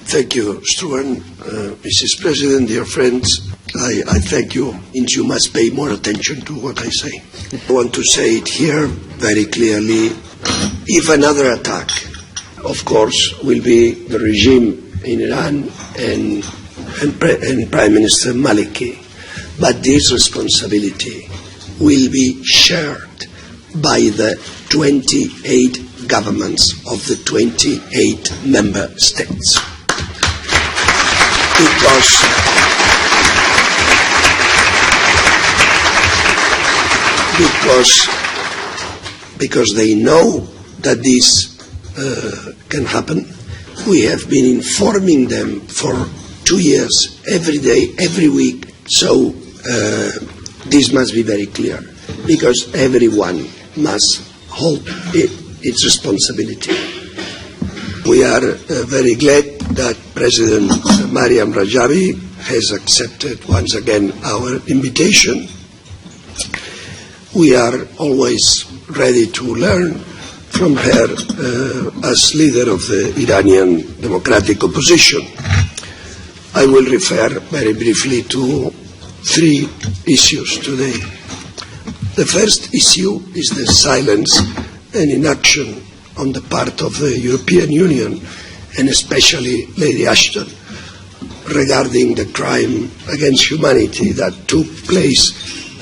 Thank you, Struan. Mrs. President, dear friends, I thank you, and you must pay more attention to what I say. I want to say it here very clearly. If another attack, of course, will be the regime in Iran and Prime Minister Maliki, but this responsibility will be shared by the 28 governments of the 28 member states. Because they know that this can happen. We have been informing them for 2 years, every day, every week. So this must be very clear, because everyone must hold its responsibility. We are very glad that President Mariam Rajavi has accepted once again our invitation. We are always ready to learn from her as leader of the Iranian democratic opposition. I will refer very briefly to 3 issues today. The first issue is the silence and inaction on the part of the European Union, and especially Lady Ashton, regarding the crime against humanity that took place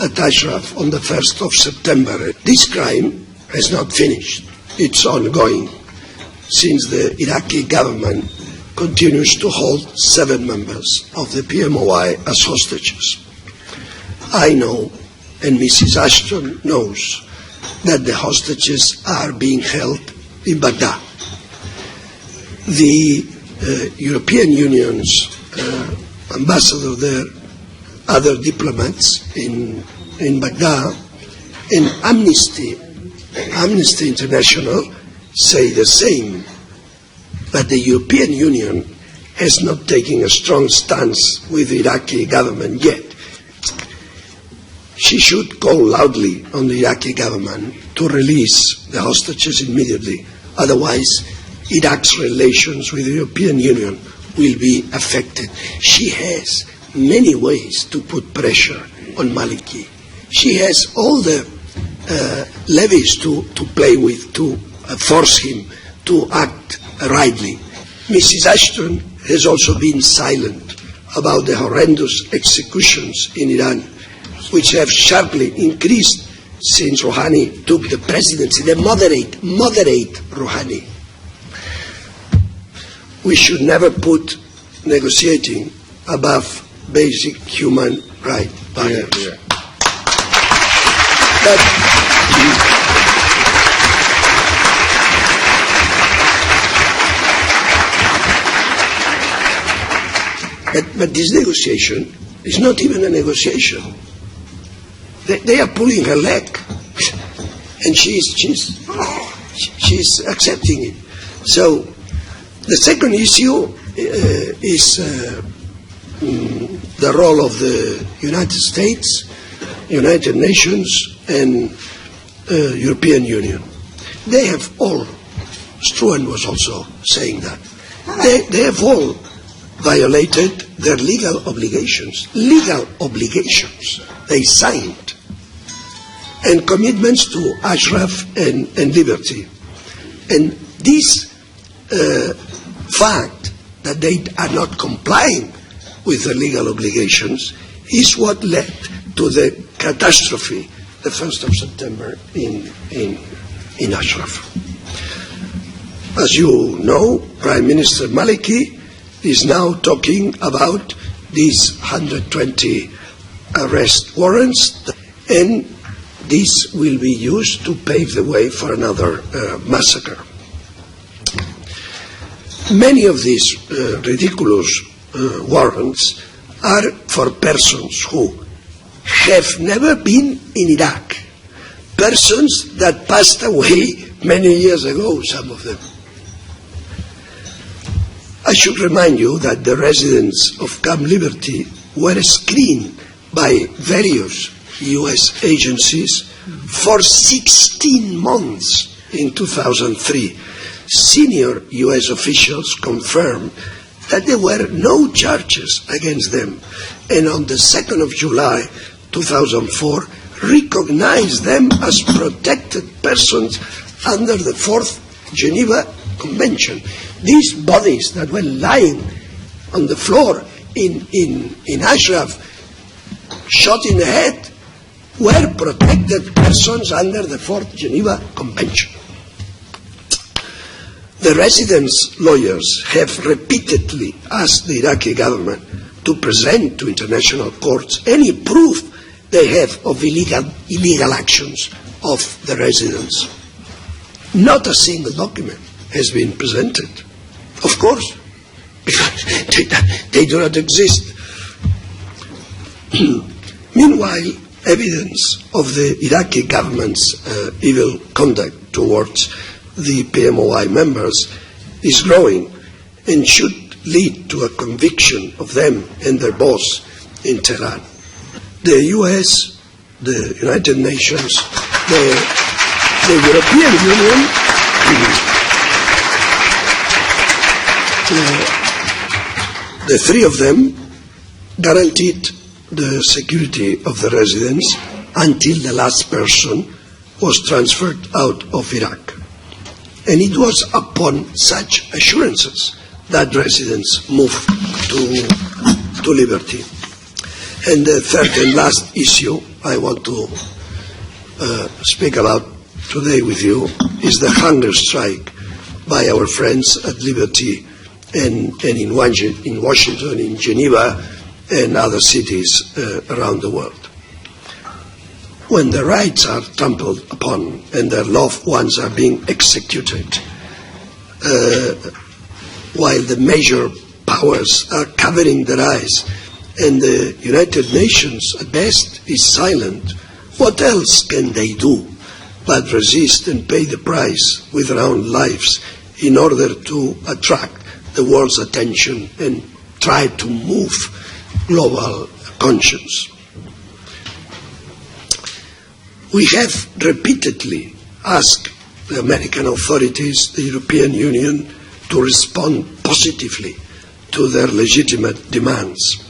at Ashraf on the 1st of September. This crime has not finished. It's ongoing, since the Iraqi government continues to hold 7 members of the PMOI as hostages. I know, and Mrs. Ashton knows, that the hostages are being held in Baghdad. The European Union's ambassador there, other diplomats in Baghdad, and Amnesty International say the same, but the European Union has not taken a strong stance with the Iraqi government yet. She should call loudly on the Iraqi government to release the hostages immediately. Otherwise, Iraq's relations with the European Union will be affected. She has many ways to put pressure on Maliki. She has all the levies to play with, to force him to act rightly. Mrs. Ashton has also been silent about the horrendous executions in Iran, which have sharply increased since Rouhani took the presidency, the moderate Rouhani. We should never put negotiating above basic human rights. But this negotiation is not even a negotiation. They are pulling her leg, and she's accepting it. So the second issue is the role of the United States, United Nations, and European Union. They have all, Struan was also saying that, they have all violated their legal obligations they signed, and commitments to Ashraf and liberty. And this fact that they are not complying with the legal obligations is what led to the catastrophe the 1st of September in Ashraf. As you know, Prime Minister Maliki is now talking about these 120 arrest warrants, and this will be used to pave the way for another massacre. Many of these ridiculous warrants are for persons who have never been in Iraq, persons that passed away many years ago, some of them. I should remind you that the residents of Camp Liberty were screened by various U.S. agencies for 16 months in 2003. Senior U.S. officials confirmed that there were no charges against them, and on the 2nd of July 2004 recognized them as protected persons under the 4th Geneva Convention. These bodies that were lying on the floor in Ashraf, shot in the head, were protected persons under the 4th Geneva Convention. The residents' lawyers have repeatedly asked the Iraqi government to present to international courts any proof they have of illegal actions of the residents. Not a single document has been presented, of course, because they do not exist. Meanwhile, evidence of the Iraqi government's evil conduct towards the PMOI members is growing and should lead to a conviction of them and their boss in Tehran. The US, the United Nations, the European Union, the three of them guaranteed the security of the residents until the last person was transferred out of Iraq. And it was upon such assurances that residents moved to liberty. And the third and last issue I want to speak about today with you is the hunger strike by our friends at Liberty and in Washington, in Geneva, and other cities around the world. When their rights are trampled upon and their loved ones are being executed, while the major powers are covering their eyes and the United Nations at best is silent, what else can they do but resist and pay the price with their own lives in order to attract the world's attention and try to move global conscience? We have repeatedly asked the American authorities, the European Union, to respond positively to their legitimate demands.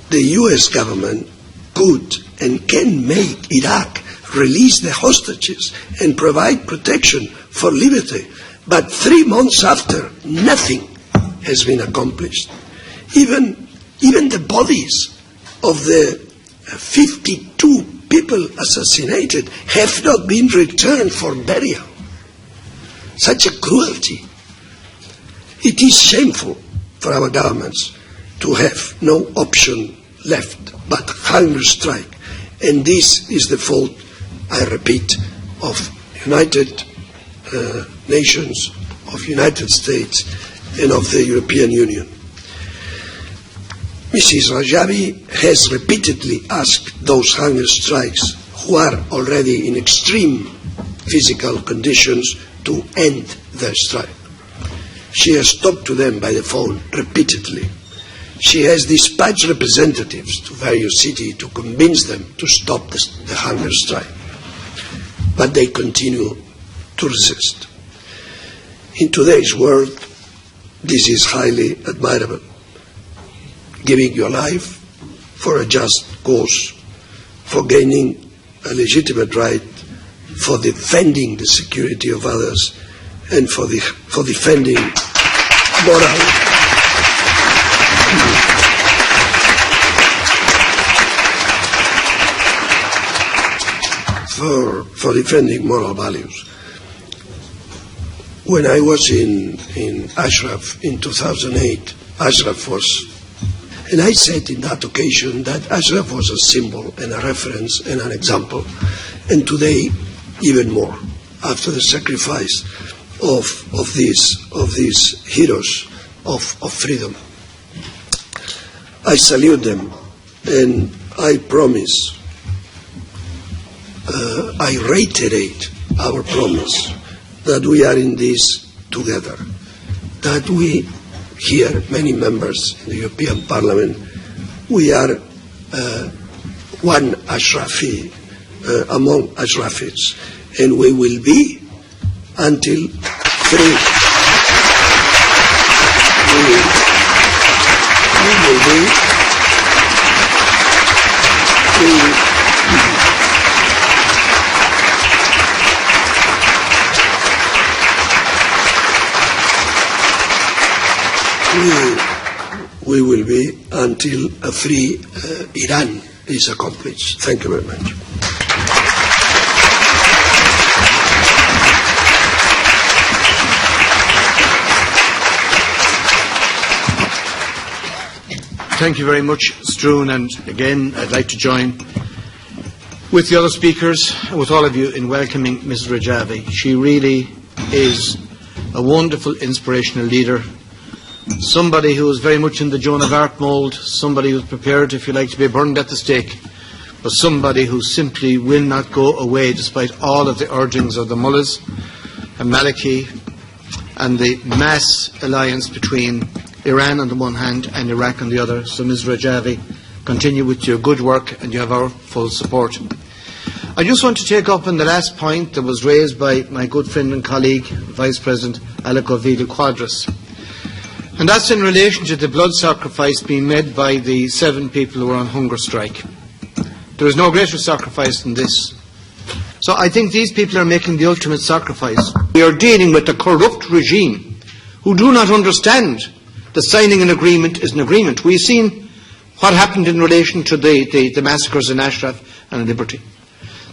The US government could and can make Iraq release the hostages and provide protection for liberty, but 3 months after, nothing has been accomplished. Even the bodies of the 52 people assassinated have not been returned for burial. Such a cruelty. It is shameful for our governments to have no option left but hunger strike, and this is the fault, I repeat, of United Nations, of United States, and of the European Union. Mrs. Rajavi has repeatedly asked those hunger strikes who are already in extreme physical conditions to end their strike. She has talked to them by the phone repeatedly. She has dispatched representatives to various cities to convince them to stop the hunger strike. But they continue to resist. In today's world, this is highly admirable. Giving your life for a just cause, for gaining a legitimate right, for defending the security of others, and for defending moral for defending moral values. When I was in Ashraf in 2008, Ashraf was, and I said in that occasion that Ashraf was a symbol and a reference and an example, and today even more, after the sacrifice of these heroes of freedom. I salute them, and I promise, I reiterate our promise that we are in this together, that we here, many members in the European Parliament, we are one Ashrafi among Ashrafis, and we will be until free. we will be until a free Iran is accomplished. Thank you very much. Thank you very much, Struan, and again I'd like to join with the other speakers and with all of you in welcoming Mrs. Rejvi. She really is a wonderful, inspirational leader, somebody who is very much in the Joan of Arc mould, somebody who is prepared, if you like, to be burned at the stake, but somebody who simply will not go away despite all of the urgings of the mullahs and Maliki and the mass alliance between Iran on the one hand and Iraq on the other. So, Ms. Rejvi, continue with your good work and you have our full support. I just want to take up on the last point that was raised by my good friend and colleague, Vice President Alico Vidal-Quadras. And that's in relation to the blood sacrifice being made by the 7 people who were on hunger strike. There is no greater sacrifice than this. So I think these people are making the ultimate sacrifice. We are dealing with a corrupt regime who do not understand that signing an agreement is an agreement. We've seen what happened in relation to the massacres in Ashraf and Liberty.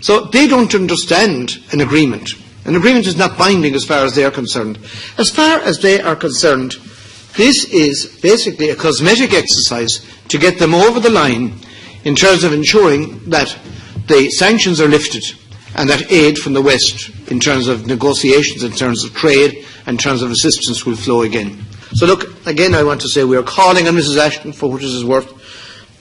So they don't understand an agreement. An agreement is not binding as far as they are concerned. As far as they are concerned, this is basically a cosmetic exercise to get them over the line in terms of ensuring that the sanctions are lifted and that aid from the West in terms of negotiations, in terms of trade, and in terms of assistance will flow again. So look, again I want to say we are calling on Mrs. Ashton, for what it is worth,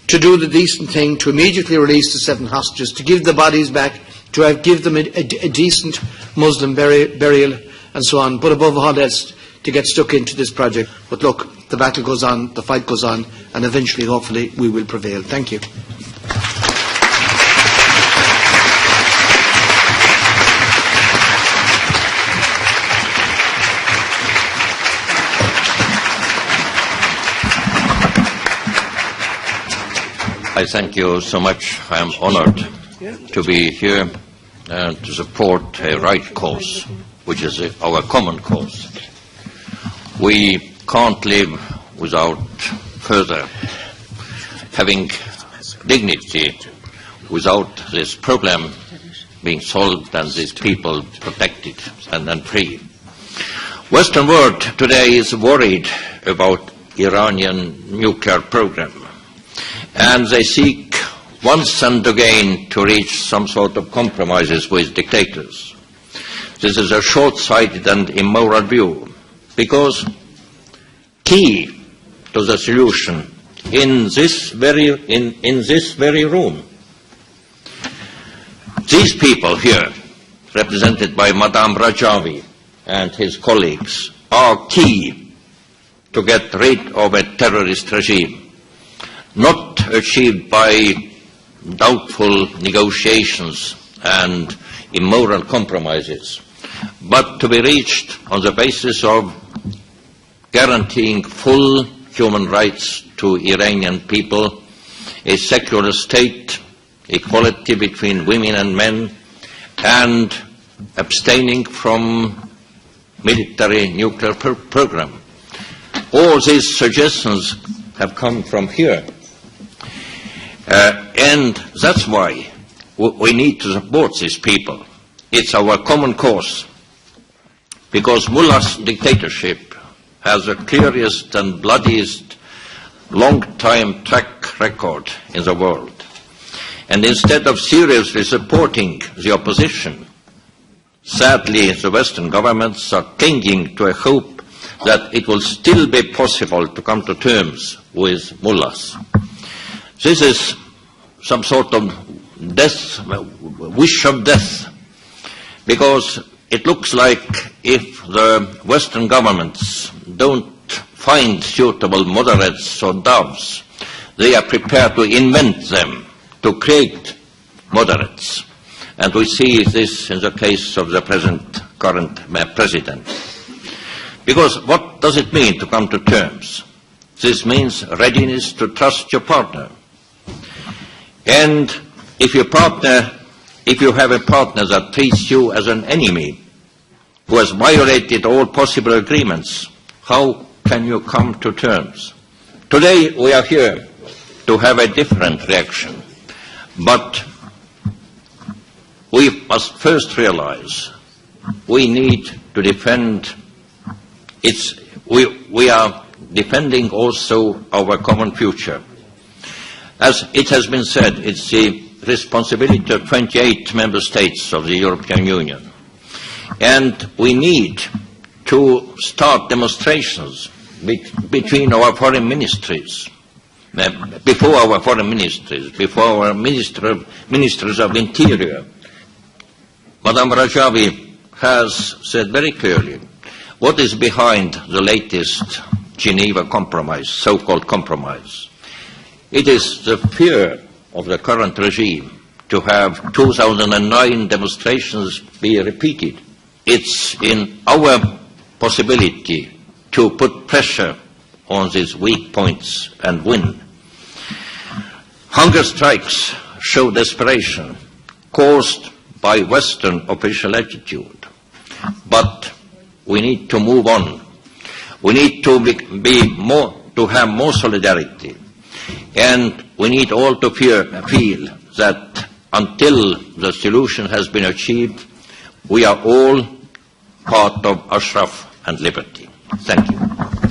to do the decent thing, to immediately release the 7 hostages, to give the bodies back, to give them a decent Muslim burial and so on, but above all else, to get stuck into this project. But look, the battle goes on, the fight goes on, and eventually, hopefully, we will prevail. Thank you. I thank you so much. I am honored to be here and to support a right cause, which is our common cause. We can't live without further having dignity, without this problem being solved and these people protected and free. Western world today is worried about Iranian nuclear program, and they seek once and again to reach some sort of compromises with dictators. This is a short-sighted and immoral view, because key to the solution in this very room, these people here, represented by Madame Rajvi and his colleagues, are key to get rid of a terrorist regime, not achieved by doubtful negotiations and immoral compromises, but to be reached on the basis of guaranteeing full human rights to Iranian people, a secular state, equality between women and men, and abstaining from military nuclear program. All these suggestions have come from here. And that's why we need to support these people. It's our common cause, because mullah's dictatorship has the clearest and bloodiest long-time track record in the world. And instead of seriously supporting the opposition, sadly the Western governments are clinging to a hope that it will still be possible to come to terms with mullahs. This is some sort of death, wish of death, because it looks like if the Western governments don't find suitable moderates or doves, they are prepared to invent them, to create moderates. And we see this in the case of the current president. Because what does it mean to come to terms? This means readiness to trust your partner. And if you have a partner that treats you as an enemy, who has violated all possible agreements, how can you come to terms? Today we are here to have a different reaction, but we must first realize we need to defend we are defending also our common future. As it has been said, it's the responsibility of 28 member states of the European Union. And we need to start demonstrations between our foreign ministries, before our foreign ministries, before our ministers of interior. Madame Rajvi has said very clearly what is behind the latest Geneva compromise, so-called compromise. It is the fear of the current regime to have 2009 demonstrations be repeated. It's in our possibility to put pressure on these weak points and win. Hunger strikes show desperation caused by Western official attitude. But we need to move on. We need to have more solidarity. And we need all to feel that until the solution has been achieved, we are all part of Ashraf and liberty. Thank you.